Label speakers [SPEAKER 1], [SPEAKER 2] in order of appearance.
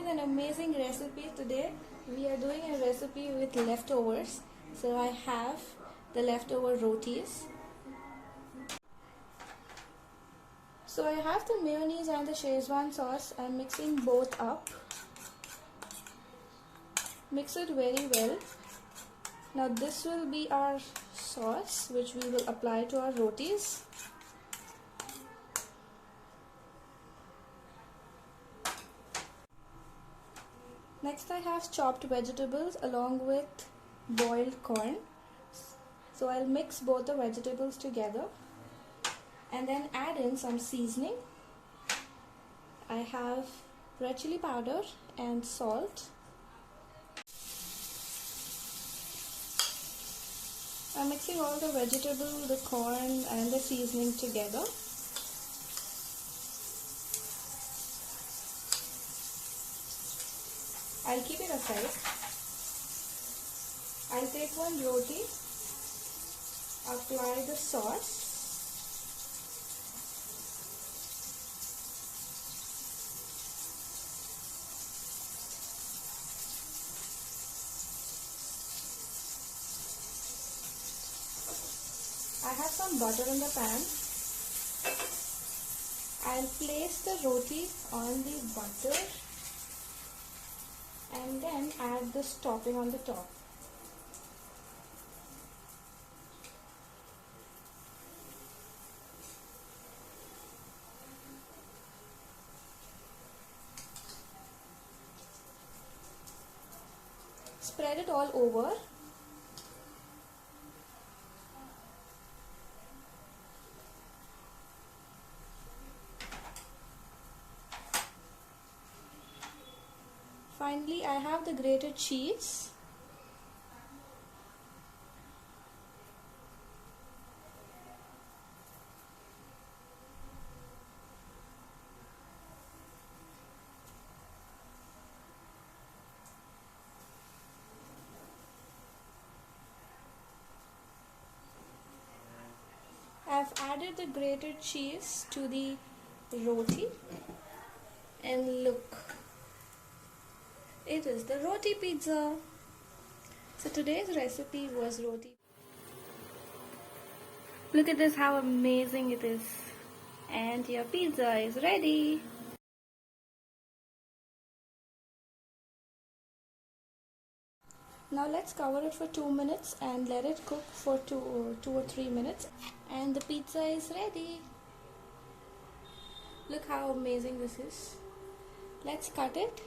[SPEAKER 1] is an amazing recipe today. We are doing a recipe with leftovers. So I have the leftover rotis. So I have the mayonnaise and the Schezwan sauce. I'm mixing both up. Mix it very well. Now this will be our sauce which we will apply to our rotis. Next I have chopped vegetables along with boiled corn. So I'll mix both the vegetables together and then add in some seasoning. I have red chili powder and salt. I'm mixing all the vegetable, the corn and the seasoning together. I'll keep it aside. I'll take one roti, apply the sauce, I have some butter in the pan. I'll place the roti on the butter and then add this topping on the top. Spread it all over. Finally, I have the grated cheese. I've added the grated cheese to the roti and look. It is the roti pizza. So today's recipe was roti. Look at this, how amazing it is. And your pizza is ready. Now let's cover it for 2 minutes and let it cook for 2 or 3 minutes. And the pizza is ready. Look how amazing this is. Let's cut it.